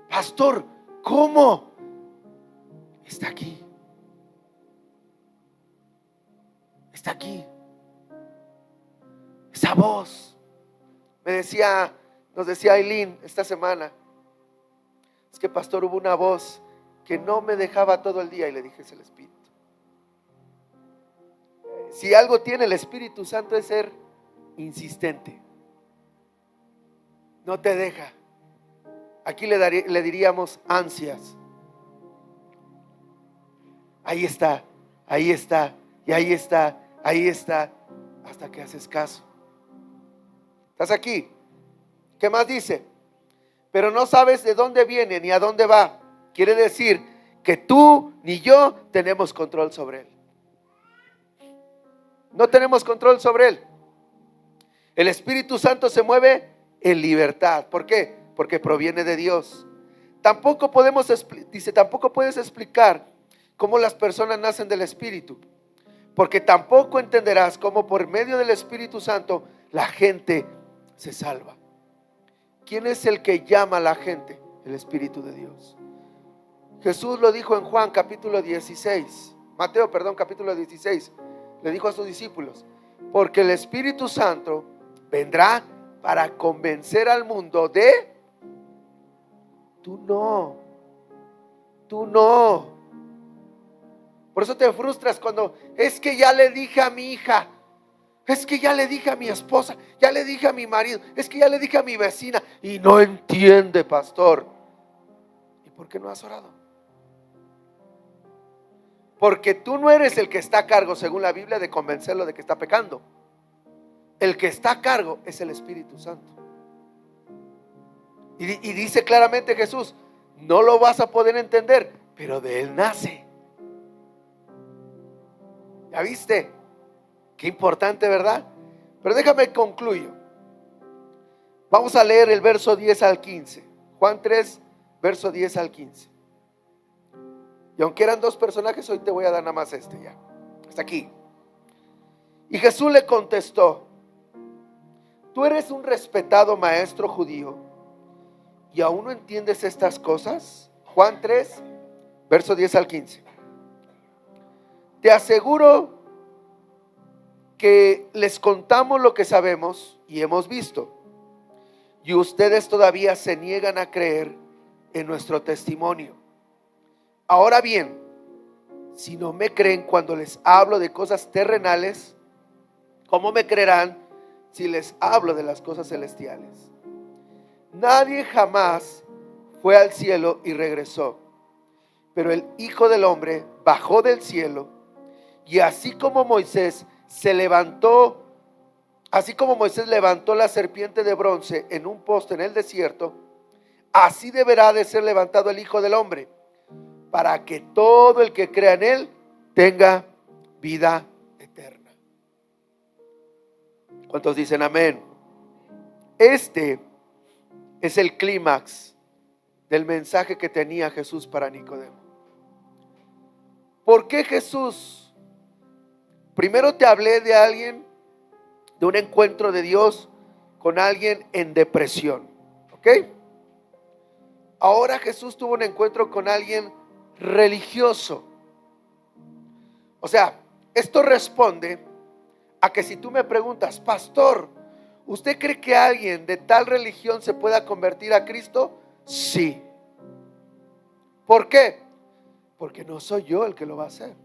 Pastor, ¿cómo? Está aquí. Está aquí. Esa voz. Nos decía Aileen esta semana, es que pastor, hubo una voz que no me dejaba todo el día, y le dije, es el Espíritu. Si algo tiene el Espíritu Santo es ser insistente. No te deja. Aquí le diríamos ansias. Ahí está, ahí está, y ahí está, ahí está, hasta que haces caso. ¿Estás aquí? ¿Qué más dice? Pero no sabes de dónde viene ni a dónde va. Quiere decir que tú ni yo tenemos control sobre él. No tenemos control sobre él. El Espíritu Santo se mueve en libertad. ¿Por qué? Porque proviene de Dios. Tampoco puedes explicar cómo las personas nacen del Espíritu, porque tampoco entenderás cómo por medio del Espíritu Santo la gente se salva. ¿Quién es el que llama a la gente? El Espíritu de Dios. Jesús lo dijo en Juan capítulo 16, capítulo 16, le dijo a sus discípulos, porque el Espíritu Santo vendrá para convencer al mundo de... Tú no. Por eso te frustras cuando es que ya le dije a mi hija, es que ya le dije a mi esposa, ya le dije a mi marido, es que ya le dije a mi vecina, y no entiende, pastor. ¿Y por qué no has orado? Porque tú no eres el que está a cargo, según la Biblia, de convencerlo de que está pecando. El que está a cargo es el Espíritu Santo. Y dice claramente Jesús, no lo vas a poder entender, pero de él nace. ¿Ya viste? Qué importante, ¿verdad? Pero déjame concluyo. Vamos a leer el verso 10 al 15. Juan 3, verso 10 al 15. Y aunque eran dos personajes, hoy te voy a dar nada más ya. Hasta aquí. Y Jesús le contestó, tú eres un respetado maestro judío y aún no entiendes estas cosas. Juan 3, verso 10 al 15. Te aseguro que les contamos lo que sabemos y hemos visto, y ustedes todavía se niegan a creer en nuestro testimonio. Ahora bien, si no me creen cuando les hablo de cosas terrenales, ¿cómo me creerán si les hablo de las cosas celestiales? Nadie jamás fue al cielo y regresó, pero el Hijo del Hombre bajó del cielo, y así como Moisés levantó la serpiente de bronce en un poste en el desierto, así deberá de ser levantado el Hijo del Hombre, para que todo el que crea en él tenga vida eterna. ¿Cuántos dicen amén? Este es el clímax del mensaje que tenía Jesús para Nicodemo. ¿Por qué Jesús? Primero te hablé de alguien, de un encuentro de Dios con alguien en depresión, ¿ok? Ahora Jesús tuvo un encuentro con alguien religioso. O sea, esto responde a que si tú me preguntas, pastor, ¿usted cree que alguien de tal religión se pueda convertir a Cristo? Sí. ¿Por qué? Porque no soy yo el que lo va a hacer.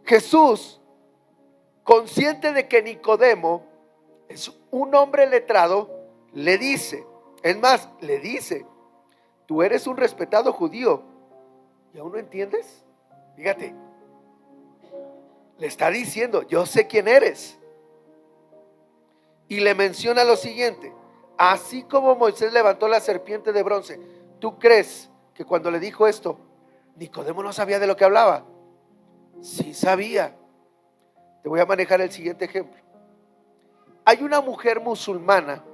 Jesús, consciente de que Nicodemo es un hombre letrado, le dice, Es más, le dice, tú eres un respetado judío y aún no entiendes. Fíjate, le está diciendo, yo sé quién eres. Y le menciona lo siguiente: así como Moisés levantó la serpiente de bronce. ¿Tú crees que cuando le dijo esto, Nicodemo no sabía de lo que hablaba? Sí sabía. Te voy a manejar el siguiente ejemplo. Hay una mujer musulmana,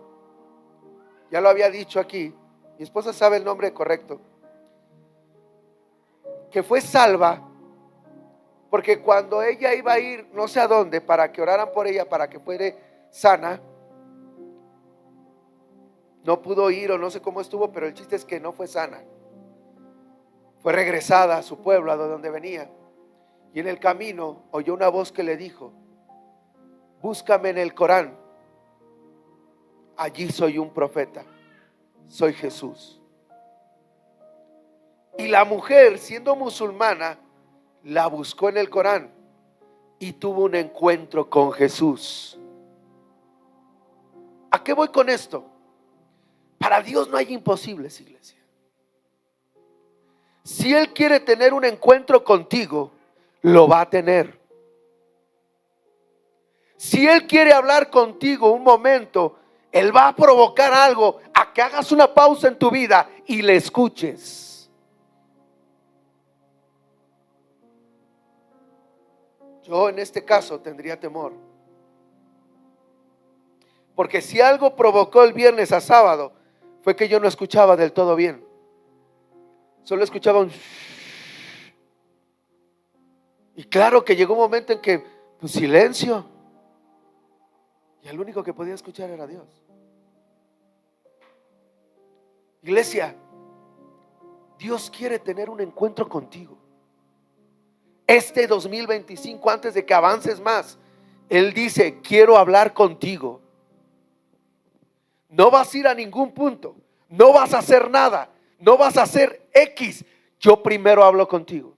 ya lo había dicho aquí, mi esposa sabe el nombre correcto, que fue salva porque cuando ella iba a ir no sé a dónde para que oraran por ella, para que fuera sana, no pudo ir o no sé cómo estuvo, pero el chiste es que no fue sana. Fue regresada a su pueblo, a donde venía, y en el camino oyó una voz que le dijo: búscame en el Corán, allí soy un profeta, soy Jesús. Y la mujer, siendo musulmana, la buscó en el Corán y tuvo un encuentro con Jesús. ¿A qué voy con esto? Para Dios no hay imposibles, iglesia. Si Él quiere tener un encuentro contigo, lo va a tener. Si Él quiere hablar contigo un momento, Él va a provocar algo, a que hagas una pausa en tu vida y le escuches. Yo en este caso tendría temor, porque si algo provocó el viernes a sábado, fue que yo no escuchaba del todo bien. Solo escuchaba un shh. Y claro que llegó un momento en que, pues, silencio, y el único que podía escuchar era Dios. Iglesia, Dios quiere tener un encuentro contigo. Este 2025, antes de que avances más, Él dice: quiero hablar contigo. No vas a ir a ningún punto, no vas a hacer nada, no vas a hacer X. Yo primero hablo contigo.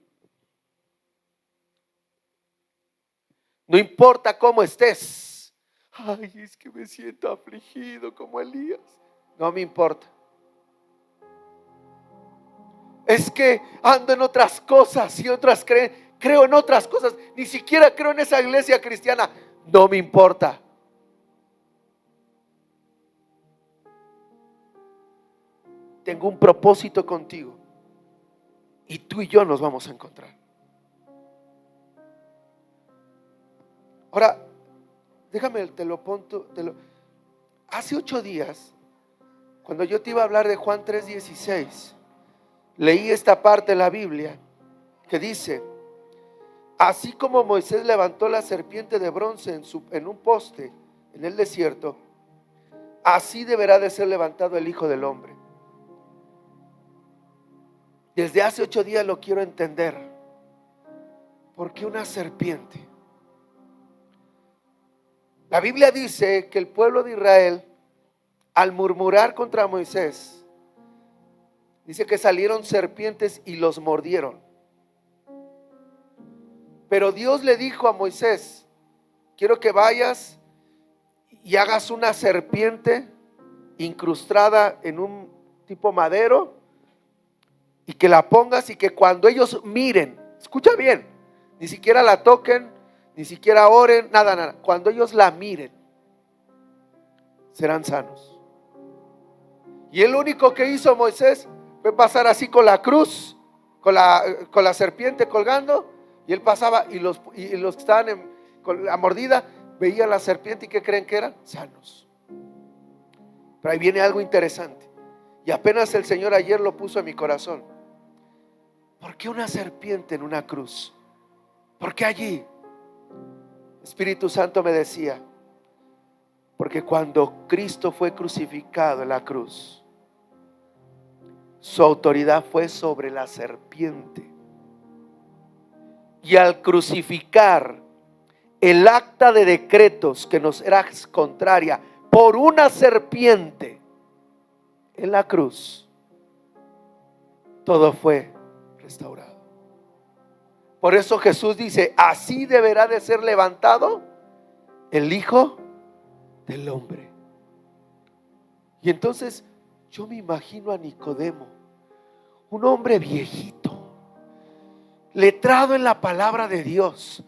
No importa cómo estés. Ay, es que me siento afligido como Elías. No me importa. Es que ando en otras cosas y otras creo en otras cosas. Ni siquiera creo en esa iglesia cristiana. No me importa. Tengo un propósito contigo y tú y yo nos vamos a encontrar. Ahora, déjame, hace 8 días, cuando yo te iba a hablar de Juan 3:16, leí esta parte de la Biblia que dice: así como Moisés levantó la serpiente de bronce en un poste en el desierto, así deberá de ser levantado el Hijo del Hombre. Desde hace 8 días lo quiero entender. ¿Por qué una serpiente? La Biblia dice que el pueblo de Israel, al murmurar contra Moisés, dice que salieron serpientes y los mordieron. Pero Dios le dijo a Moisés: quiero que vayas y hagas una serpiente incrustada en un tipo madero, y que la pongas, y que cuando ellos miren, escucha bien, ni siquiera la toquen, ni siquiera oren, nada, cuando ellos la miren, serán sanos. Y el único que hizo Moisés fue pasar así con la cruz, con la serpiente colgando, y él pasaba, y los que estaban con la mordida veían la serpiente, y ¿qué creen que eran? Sanos. Pero ahí viene algo interesante, y apenas el Señor ayer lo puso en mi corazón. ¿Por qué una serpiente en una cruz? ¿Por qué allí? Espíritu Santo me decía: porque cuando Cristo fue crucificado en la cruz, su autoridad fue sobre la serpiente. Y al crucificar el acta de decretos que nos era contraria por una serpiente en la cruz, todo fue restaurado. Por eso Jesús dice: así deberá de ser levantado el Hijo del Hombre. Y entonces Yo me imagino a Nicodemo, un hombre viejito, letrado en la palabra de Dios.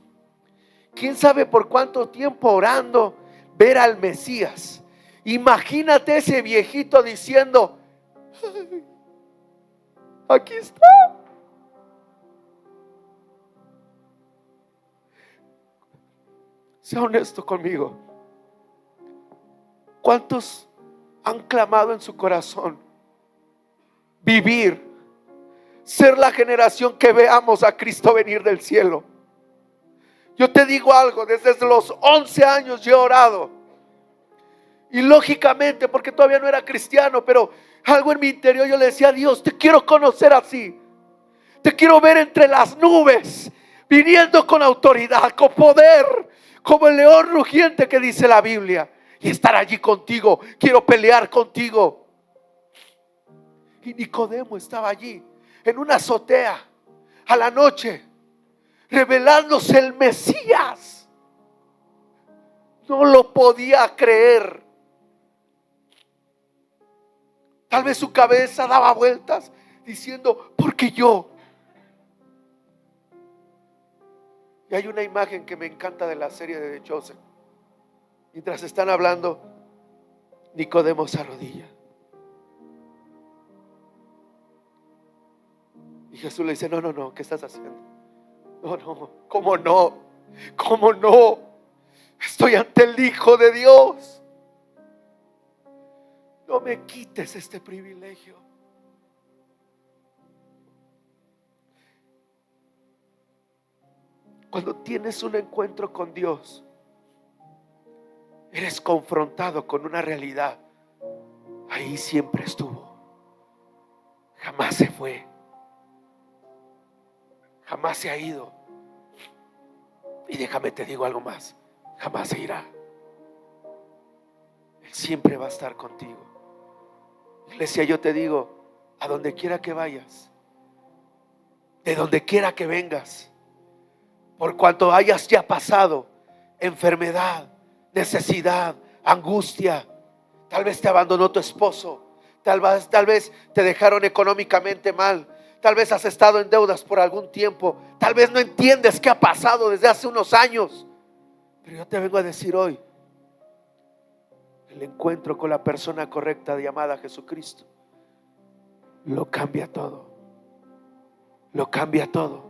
¿Quién sabe por cuánto tiempo orando ver al Mesías? Imagínate ese viejito diciendo: "Ay, aquí está". Sea honesto conmigo. ¿Cuántos han clamado en su corazón vivir, ser la generación que veamos a Cristo venir del cielo? Yo te digo algo, desde los 11 años yo he orado. Y lógicamente, porque todavía no era cristiano, pero algo en mi interior yo le decía a Dios: te quiero conocer así. Te quiero ver entre las nubes, viniendo con autoridad, con poder, como el león rugiente que dice la Biblia. Y estar allí contigo. Quiero pelear contigo. Y Nicodemo estaba allí, en una azotea, a la noche, revelándose el Mesías. No lo podía creer. Tal vez su cabeza daba vueltas diciendo: ¿por qué yo? Y hay una imagen que me encanta de la serie de The Chosen. Mientras están hablando, Nicodemo se arrodilla. Y Jesús le dice: no, ¿qué estás haciendo? No, ¿cómo no? ¿Cómo no? Estoy ante el Hijo de Dios. No me quites este privilegio. Cuando tienes un encuentro con Dios, eres confrontado con una realidad. Ahí siempre estuvo. Jamás se fue. Jamás se ha ido. Y déjame te digo algo más: jamás se irá. Él siempre va a estar contigo. Iglesia, yo te digo, a donde quiera que vayas, de donde quiera que vengas, por cuanto hayas ya pasado enfermedad, necesidad, angustia, tal vez te abandonó tu esposo, tal vez te dejaron económicamente mal, tal vez has estado en deudas por algún tiempo, tal vez no entiendes qué ha pasado desde hace unos años, pero yo te vengo a decir hoy: el encuentro con la persona correcta llamada Jesucristo lo cambia todo. Lo cambia todo.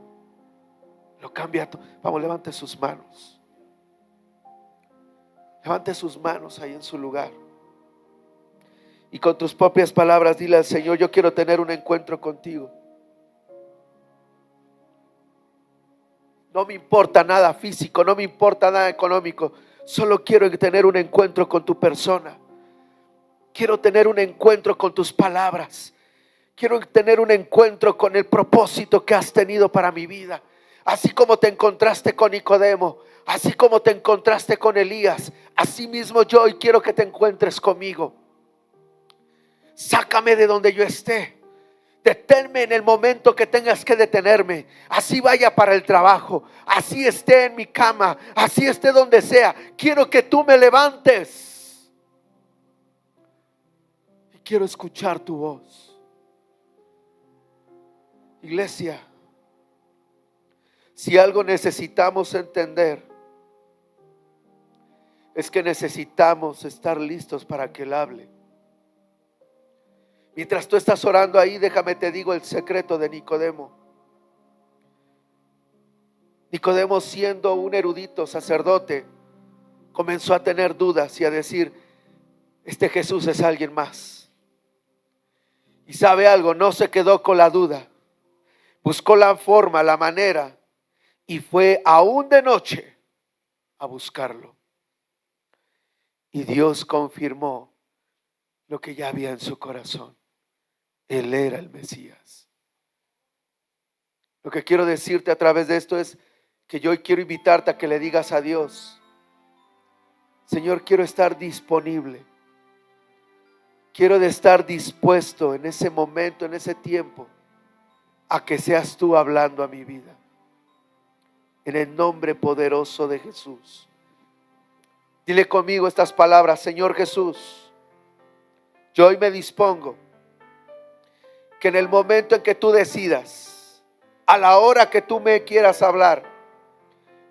Lo cambia todo. Vamos, levante sus manos. Levante sus manos ahí en su lugar. Y con tus propias palabras dile al Señor: yo quiero tener un encuentro contigo. No me importa nada físico, no me importa nada económico. Solo quiero tener un encuentro con tu persona. Quiero tener un encuentro con tus palabras. Quiero tener un encuentro con el propósito que has tenido para mi vida. Así como te encontraste con Nicodemo, así como te encontraste con Elías, así mismo yo hoy quiero que te encuentres conmigo. Sácame de donde yo esté. Deténme en el momento que tengas que detenerme. Así vaya para el trabajo, así esté en mi cama, así esté donde sea. Quiero que tú me levantes. Y quiero escuchar tu voz. Iglesia, si algo necesitamos entender, es que necesitamos estar listos para que Él hable. Mientras tú estás orando ahí, déjame te digo el secreto de Nicodemo. Nicodemo, siendo un erudito sacerdote, comenzó a tener dudas y a decir: este Jesús es alguien más. Y sabe algo, no se quedó con la duda. Buscó la forma, la manera, y fue aún de noche a buscarlo. Y Dios confirmó lo que ya había en su corazón. Él era el Mesías. Lo que quiero decirte a través de esto es que yo hoy quiero invitarte a que le digas a Dios: Señor, quiero estar disponible. Quiero estar dispuesto en ese momento, en ese tiempo, a que seas tú hablando a mi vida. En el nombre poderoso de Jesús. Dile conmigo estas palabras: Señor Jesús, yo hoy me dispongo que en el momento en que tú decidas, a la hora que tú me quieras hablar,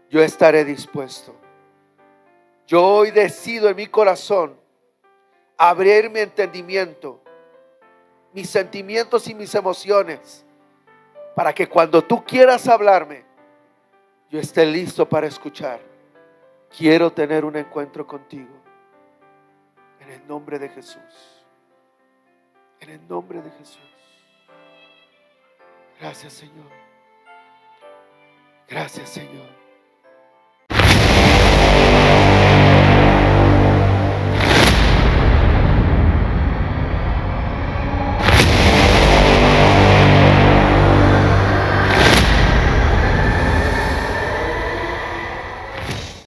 yo estaré dispuesto. Yo hoy decido en mi corazón abrir mi entendimiento, mis sentimientos y mis emociones, para que cuando tú quieras hablarme, yo esté listo para escuchar. Quiero tener un encuentro contigo. En el nombre de Jesús. En el nombre de Jesús. Gracias, Señor. Gracias, Señor.